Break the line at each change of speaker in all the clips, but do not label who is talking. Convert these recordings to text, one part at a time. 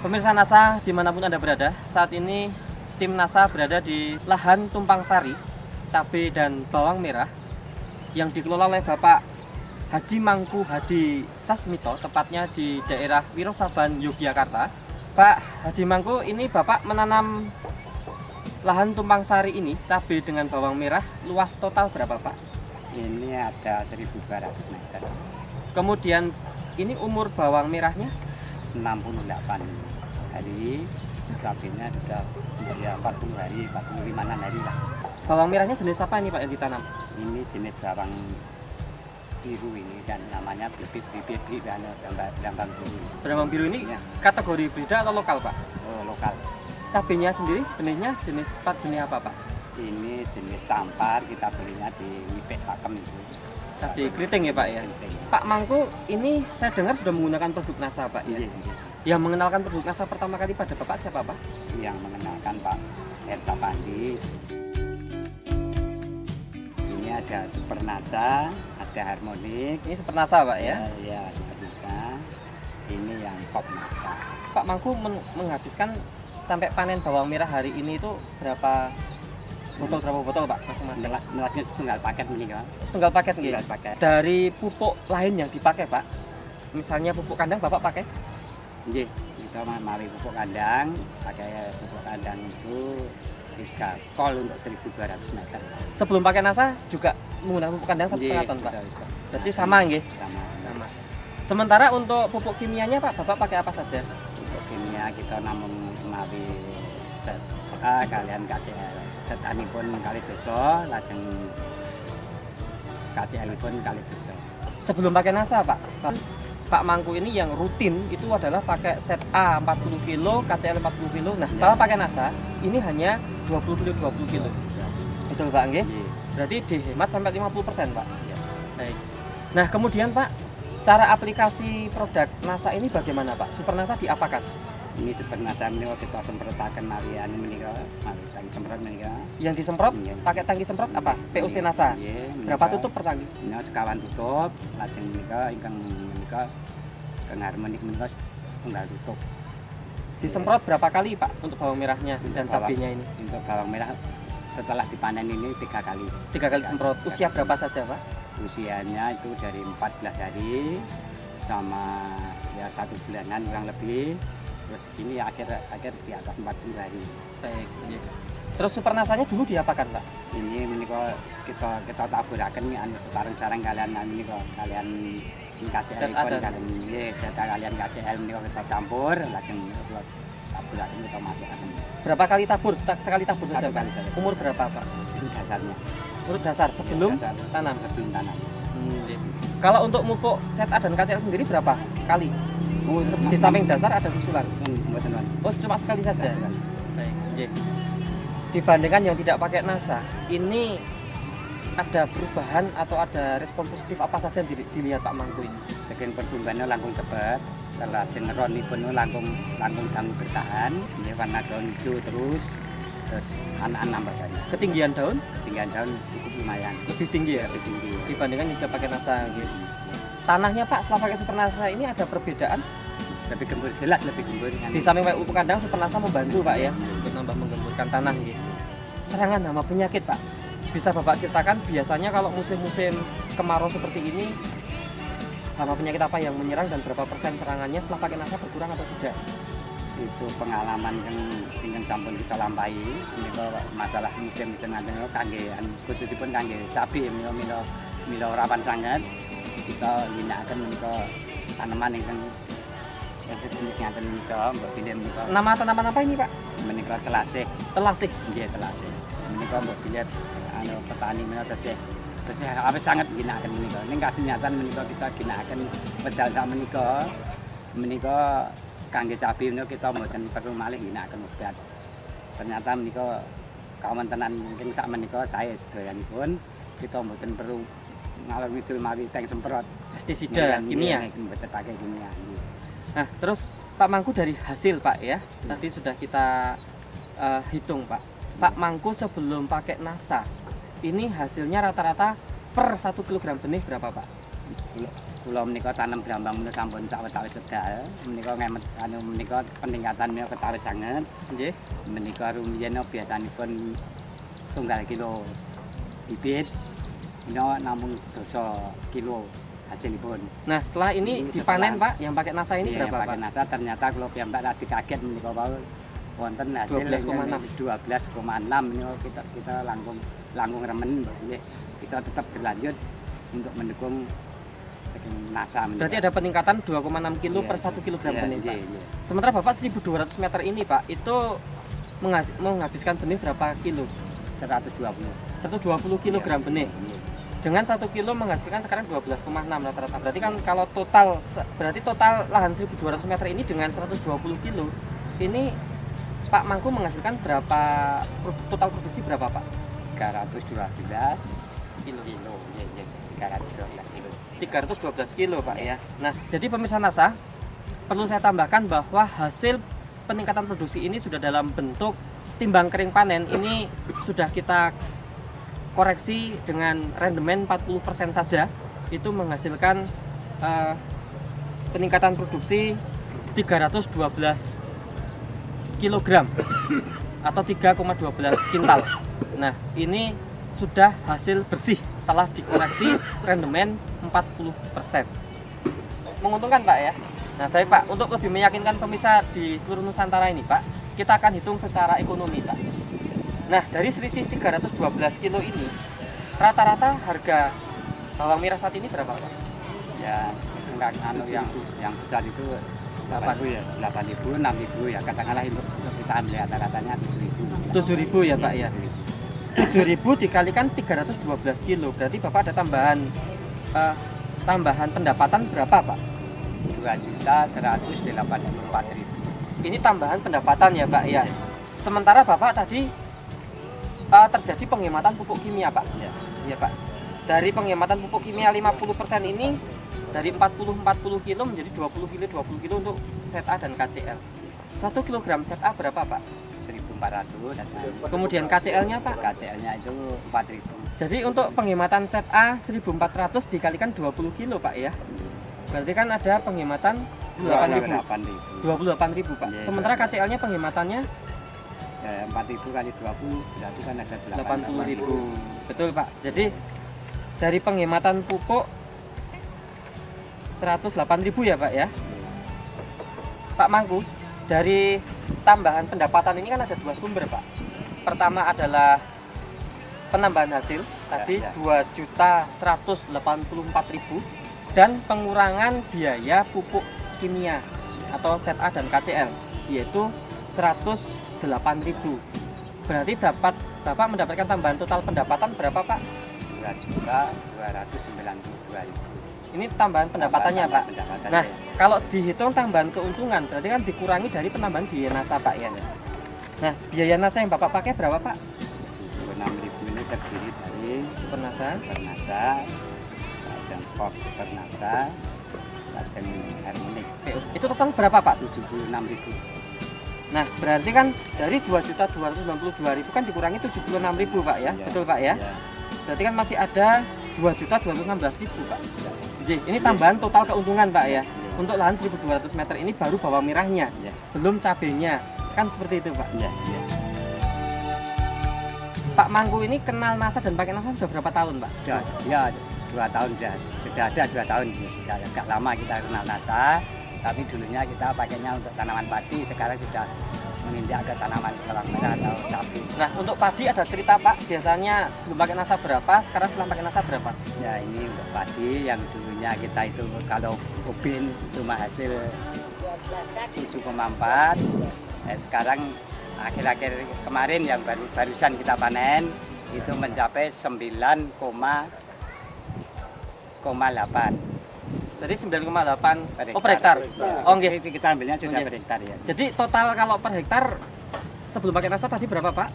Pemirsa NASA dimanapun Anda berada, saat ini tim NASA berada di lahan tumpang sari, cabai dan bawang merah yang dikelola oleh Bapak Haji Mangku Hadi Sasmito, tepatnya di daerah Wirosaban, Yogyakarta. Pak Haji Mangku, ini Bapak menanam lahan tumpang sari ini, cabai dengan bawang merah, luas total berapa Pak?
Ini ada 1.200 meter.
Kemudian ini umur bawang merahnya?
68 hari, cabainya sudah ya 40 hari, 45 hari lah.
Bawang merahnya jenis apa ini Pak yang ditanam?
Ini jenis bawang biru ini dan namanya bibit Brambang biru.
Brambang biru ini
Ya.
kategori hibrida atau lokal Pak?
Oh, lokal.
Cabainya sendiri benihnya jenis benih apa Pak?
Ini jenis tampar, kita belinya di Wipek Pakem itu.
Cabai keriting ya Pak ya?
Keriting.
Pak Mangku, ini saya dengar sudah menggunakan produk NASA Pak ya?
Iya, iya.
Yang mengenalkan produk NASA pertama kali pada Bapak siapa Pak?
Yang mengenalkan Pak Hersa Pandi. Ini ada Super NASA, ada Harmonik.
Ini Super NASA Pak ya?
Ya, Super NASA. Ini yang Pop NASA.
Pak Mangku menghabiskan sampai panen bawang merah hari ini itu berapa botol Pak masing-masing?
Melasnya setengah paket ini kan.
Setengah paket nggih.
Setengah paket.
Dari pupuk lain yang dipakai Pak, misalnya pupuk kandang Bapak pakai?
Nggih, kita mari pupuk kandang, pakai pupuk kandang itu 3 kol untuk 1.200 meter.
Sebelum pakai NASA juga menggunakan pupuk kandang 1,5 ton Pak?
Betul.
Berarti sama nggih?
Sama.
Sementara untuk pupuk kimianya Pak, Bapak pakai apa saja?
Pupuk kimia kita namun mari kalian KCL. Setani pun kali dosa, lajeng KCL pun kali dosa.
Sebelum pakai NASA Pak, Pak Mangku ini yang rutin itu adalah pakai set A 40 kilo, KCL 40 kilo. Nah, setelah pakai NASA, ini hanya 20 kilo 20 kilo. Betul Pak nggih?
Iya.
Berarti dihemat sampai 50% Pak.
Iya.
Baik. Nah, kemudian Pak, cara aplikasi produk NASA ini bagaimana Pak? Super NASA diapakan?
Ini Super NASA ini kita semprotaken marian menika, mari tangki semprot menika.
Yang disemprot
Iya.
pakai tangki semprot apa? POC NASA.
Nggih,
Berapa
menika.
tutup per tangki?
Ini sekawan tutup, lajeng menika ingkang menika kang harmonik menika tunggal tutup.
Disemprot berapa kali Pak untuk bawang merahnya dan
Bawang.
cabenya ini?
Untuk bawang merah setelah dipanen ini 3 kali.
3 kali semprot. Usia berapa saja Pak?
Usianya itu dari 14 hari sama ya 1 bulanan kurang lebih. Terus ini ya akhir di atas 40 hari.
Baik. Iya. Terus Super NASA-nya dulu diapakan Pak?
Ini menika kita taburaken anu sareng-sareng kalian menika kalian KCL
Dan ada.
pun kalian nggih data kalian KCL menika kita campur lajeng kita taburaken kita masukkan.
Berapa kali tabur? Sekali tabur saja
Satu
Pak?
kali saja.
Umur berapa Pak?
Itu dasarnya.
Urut dasar sebelum
Dasar.
tanam.
Sebelum tanam.
Iya. Kalau untuk pupuk set A dan KCL sendiri berapa kali? Di samping dasar ada susulan.
Mboten wonten.
Oh, cuma sekali saja. Baik. Iya. Dibandingkan yang tidak pakai NASA, ini ada perubahan atau ada respon positif apa saja yang dilihat Pak Mangku ini?
Saking pertumbuhannya langkung cepet, setelah ron pun langkung dangu bertahan, ini warna daun hijau terus anak-anak nambah banyak.
Ketinggian daun
Tinggian daun cukup lumayan,
lebih tinggi ya
lebih tinggi.
dibandingkan yang tidak pakai NASA gitu. Tanahnya Pak setelah pakai Super NASA ini ada perbedaan?
Lebih gembur, jelas lebih gembur.
Di samping pakai pupuk kandang Super NASA membantu Pak ya untuk nambah menggemburkan tanah gitu. Serangan hama penyakit Pak, bisa Bapak ceritakan biasanya kalau musim-musim kemarau seperti ini hama penyakit apa yang menyerang dan berapa persen serangannya setelah pakai NASA berkurang atau tidak?
Itu pengalaman yang ingin sampun kita lampahi. Ini masalah musim nanti kangge, khususipun kangge cabai, milo rawan sangat. Kita ginakaken menika tanaman yang jenis ngaten menika, mbok pilih menika.
Nama tanaman apa ini Pak?
Menika telasih,
Telasih.
nggih telasih. Menika mbok pilih anu petani menika tesih. Tesih awis sangat ginakaken menika. Ning kasunyatan menika kita ginakaken wedal sak menika kangge cabai menika kita mboten perlu malih ginakaken obat. Ternyata menika kawontenan mungkin sak menika sae sedayanipun kita mboten perlu ngalor ngidul mawi tank semprot
Pestisida kimia.
Mboten pakai kimia.
Nah, terus Pak Mangku dari hasil Pak ya, tadi sudah kita hitung Pak. Pak Mangku sebelum pakai NASA, ini hasilnya rata-rata per 1 kg benih berapa Pak?
kula menika tanam brambang menika sampun sawetawis wedal. Menika ngemet menika peningkatan menika ketawis sanget.
Nggih.
Menika rumiyin biasanipun tunggal kilo bibit menika namung 12 kilo hasilipun.
Nah, setelah ini dipanen Pak, yang pakai NASA ini
Iya,
berapa Pak?
pakai NASA ternyata kula piyambak radi kaget menika wau wonten hasil 12,6 menika kita langkung remen nggih. Kita tetap berlanjut untuk mendukung NASA menika.
Berarti ada peningkatan 2,6 kilo per 1 kilogram benih Pak. Sementara Bapak 1200 meter ini Pak, itu menghabiskan benih berapa kilo? 120 kilogram benih. Dengan 1 kilo menghasilkan sekarang 12,6 rata-rata. Berarti kan kalau total lahan 1200 meter ini dengan 120 kilo, ini Pak Mangku menghasilkan berapa total produksi berapa Pak?
312 kilo.
312 kilo Pak ya. Nah, jadi pemirsa NASA, perlu saya tambahkan bahwa hasil peningkatan produksi ini sudah dalam bentuk timbang kering panen. Ini sudah kita koreksi dengan rendemen 40% saja. Itu menghasilkan peningkatan produksi 312 kilogram atau 3,12 kintal. Nah, ini sudah hasil bersih setelah dikoreksi rendemen 40%. Menguntungkan Pak ya. Nah baik Pak, untuk lebih meyakinkan pemirsa di seluruh Nusantara ini Pak, kita akan hitung secara ekonomi Pak. Nah dari selisih 312 kilo ini, rata-rata harga bawang merah saat ini berapa Pak?
Ya, enggak yang besar itu 8.000 ya, 8.000, 6.000 ya, katakanlah untuk kita ambil rata-ratanya 7.000.
7.000 ya Pak ya. 7.000 dikalikan 312 kilo, berarti Bapak ada tambahan pendapatan berapa Pak?
2.184.000.
Ini tambahan pendapatan ya Pak ya. Sementara Bapak tadi terjadi penghematan pupuk kimia Pak. Iya Pak. Dari penghematan pupuk kimia 50% ini dari 40 kilo menjadi 20 kilo untuk ZA dan KCL. 1 kilogram ZA berapa Pak?
1.400 dan
kemudian KCL-nya Pak?
KCL-nya itu 4.000.
Jadi untuk penghematan ZA 1.400 dikalikan 20 kilo Pak ya. Berarti kan ada penghematan 28.000 Pak. Sementara KCL-nya penghematannya
ya, 4.000 kali 20 berarti kan ada
80.000. Betul Pak. Jadi dari penghematan pupuk 108.000 ya Pak ya. Pak Mangku, dari tambahan pendapatan ini kan ada dua sumber Pak. Pertama adalah penambahan hasil tadi 2.184.000 dan pengurangan biaya pupuk kimia atau ZA dan KCL yaitu 108.000. Berarti Bapak mendapatkan tambahan total pendapatan berapa Pak?
2.292.000.
Ini tambahan pendapatannya Pak. Nah, kalau dihitung tambahan keuntungan berarti kan dikurangi dari penambahan biaya NASA Pak ya. Nah, biaya NASA yang Bapak pakai berapa Pak?
6.000 ini terdiri dari
Super NASA,
dan pos Super NASA, dan harmonik.
itu total berapa Pak?
76.000.
Nah, berarti kan dari 2.292.000 kan dikurangi 76.000 Pak ya. Betul Pak ya? Berarti kan masih ada 2.216.000 Pak. Jadi ini tambahan total keuntungan Pak ya. Untuk lahan 1.200 meter ini baru bawang merahnya, belum cabenya. Kan seperti itu Pak. Pak Mangku ini kenal NASA dan pakai NASA sudah berapa tahun Pak?
Ya 2 tahun sudah ada 2 tahun. Sudah agak lama kita kenal NASA, tapi dulunya kita pakainya untuk tanaman padi, sekarang sudah menginjak ke tanaman bawang merah atau cabai.
Nah untuk padi ada cerita Pak, biasanya sebelum pakai NASA berapa, sekarang setelah pakai NASA berapa?
Ya ini untuk padi yang dulunya kita itu kalau ubin cuma hasil 7,4. Sekarang akhir-akhir kemarin yang barusan kita panen itu mencapai 9,8.
Jadi 9,8 per hektar. Oh nggih.
Kita ambilnya sudah per hektar ya.
Jadi total kalau per hektar sebelum pakai NASA tadi berapa Pak?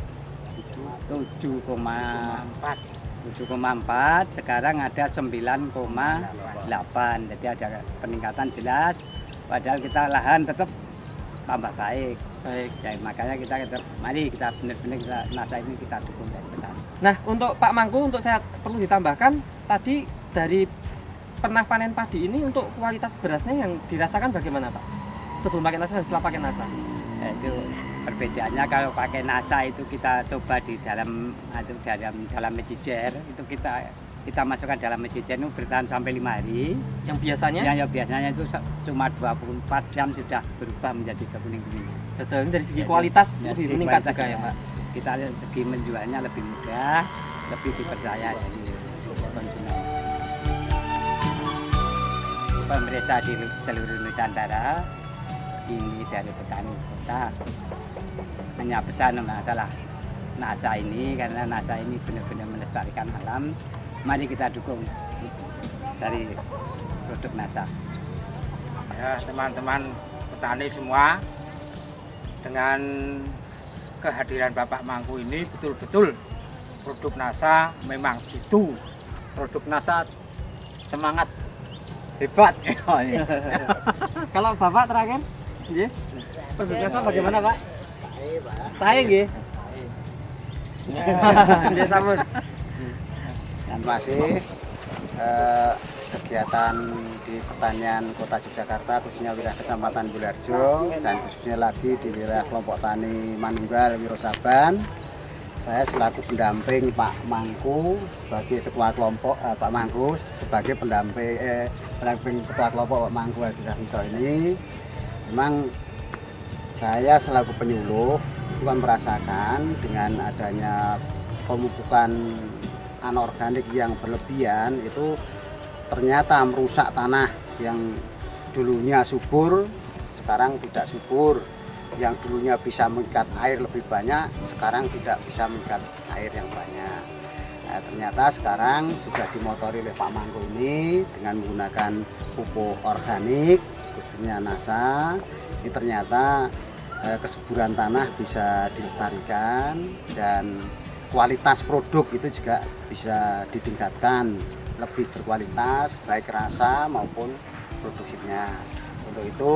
7,4. Sekarang ada 9,8. Jadi ada peningkatan jelas. Padahal kita lahan tetap tambah baik. Ya, makanya kita mari kita benar-benar NASA ini kita dukung dari besar.
Nah untuk Pak Mangku, untuk saya perlu ditambahkan tadi dari pernah panen padi ini untuk kualitas berasnya yang dirasakan bagaimana Pak? Sebelum pakai NASA dan setelah pakai NASA?
Nah, itu perbedaannya kalau pakai NASA itu kita coba di dalam mecijer, itu kita masukkan dalam mecijer itu bertahan sampai 5 hari.
Yang biasanya?
Ya biasanya itu cuma 24 jam sudah berubah menjadi kekuning-kuning.
Betul, ini dari segi kualitas lebih meningkat juga ya Pak?
Kita lihat segi menjualnya lebih mudah, lebih dipercaya dari konsumen. Pemerintah di seluruh Nusantara ini dari petani kota hanya pesan masalah NASA ini, karena NASA ini benar-benar melestarikan alam. Mari kita dukung dari produk NASA.
Ya, teman-teman petani semua, dengan kehadiran Bapak Mangku ini betul-betul produk NASA memang jitu. Produk NASA semangat hebat.
Kalau Bapak terakhir, produk NASA bagaimana Pak? Saya nggih. Nggih sampun.
Dan masih kegiatan di pertanian Kota Yogyakarta, khususnya wilayah Kecamatan Bularjo dan khususnya lagi di wilayah kelompok tani Manunggal Wirosaban. Saya selaku pendamping Pak Mangku sebagai ketua kelompok, Pak Mangku sebagai pendamping ketua kelompok Pak Mangku Desa Hito ini, memang saya selaku penyuluh itu kan merasakan dengan adanya pemupukan anorganik yang berlebihan itu ternyata merusak tanah yang dulunya subur sekarang tidak subur, yang dulunya bisa mengikat air lebih banyak sekarang tidak bisa mengikat air yang banyak. Nah, ternyata sekarang sudah dimotori oleh Pak Mangku ini dengan menggunakan pupuk organik khususnya NASA. Ini ternyata kesuburan tanah bisa dilestarikan dan kualitas produk itu juga bisa ditingkatkan, lebih berkualitas baik rasa maupun produksinya. Untuk itu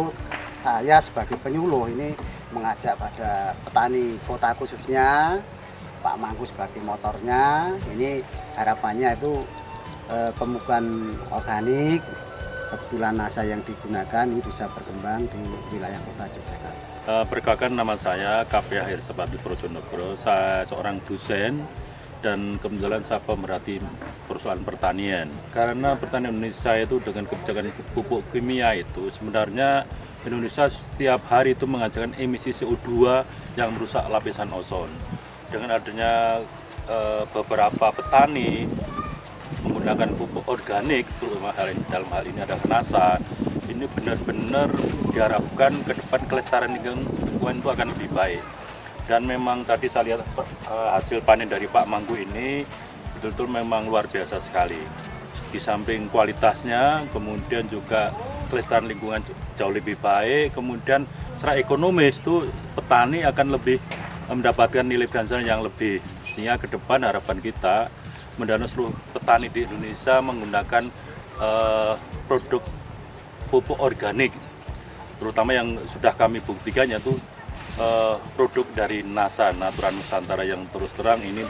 saya sebagai penyuluh ini mengajak pada petani kota khususnya Pak Mangku sebagai motornya, ini harapannya itu pemupukan organik kebetulan NASA yang digunakan ini bisa berkembang di wilayah Kota Yogyakarta.
Perkenalkan, nama saya KP Akhir Sepati Projonegoro. Saya seorang dosen dan kebetulan saya pemerhati persoalan pertanian. Karena pertanian Indonesia itu dengan kebijakan pupuk kimia itu sebenarnya Indonesia setiap hari itu menghasilkan emisi CO2 yang merusak lapisan ozon. Dengan adanya beberapa petani menggunakan pupuk organik, terutama dalam hal ini adalah NASA, ini benar-benar diharapkan ke depan kelestarian lingkungan itu akan lebih baik. Dan memang tadi saya lihat hasil panen dari Pak Mangku ini betul-betul memang luar biasa sekali. Di samping kualitasnya, kemudian juga kelestarian lingkungan jauh lebih baik, kemudian secara ekonomis itu petani akan lebih mendapatkan nilai finansial yang lebih. Sehingga ke depan harapan kita mendana seluruh petani di Indonesia menggunakan produk pupuk organik, terutama yang sudah kami buktikan yaitu produk dari NASA, Natural Nusantara, yang terus terang ini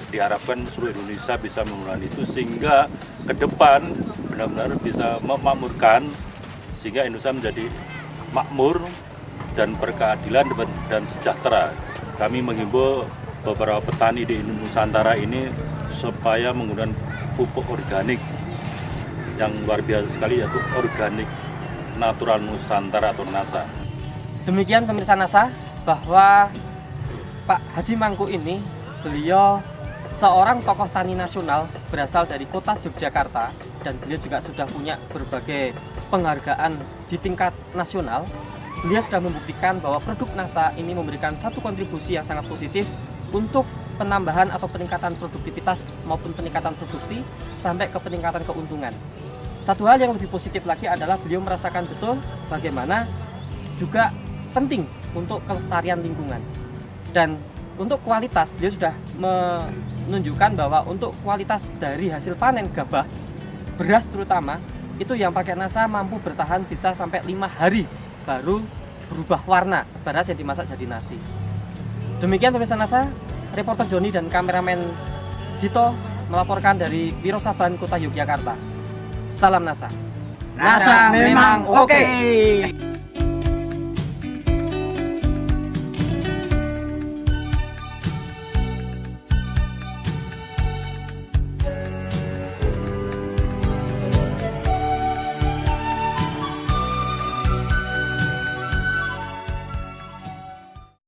diharapkan seluruh Indonesia bisa menggunakan itu sehingga ke depan benar-benar bisa memakmurkan, sehingga Indonesia menjadi makmur dan berkeadilan dan sejahtera. Kami menghimbau beberapa petani di Nusantara ini supaya menggunakan pupuk organik yang luar biasa sekali, yaitu organik Natural Nusantara atau NASA.
Demikian pemirsa NASA, bahwa Pak Haji Mangku ini, beliau seorang tokoh tani nasional berasal dari Kota Yogyakarta, dan beliau juga sudah punya berbagai penghargaan di tingkat nasional. Beliau sudah membuktikan bahwa produk NASA ini memberikan satu kontribusi yang sangat positif untuk penambahan atau peningkatan produktivitas maupun peningkatan produksi sampai ke peningkatan keuntungan. Satu hal yang lebih positif lagi adalah beliau merasakan betul bagaimana juga penting untuk kelestarian lingkungan. Dan untuk kualitas, beliau sudah menunjukkan bahwa untuk kualitas dari hasil panen gabah, beras terutama, itu yang pakai NASA mampu bertahan bisa sampai 5 hari baru berubah warna beras yang dimasak jadi nasi. Demikian pemirsa NASA, reporter Joni dan kameramen Zito melaporkan dari Wirosaban, Kota Yogyakarta. Salam NASA.
NASA memang oke.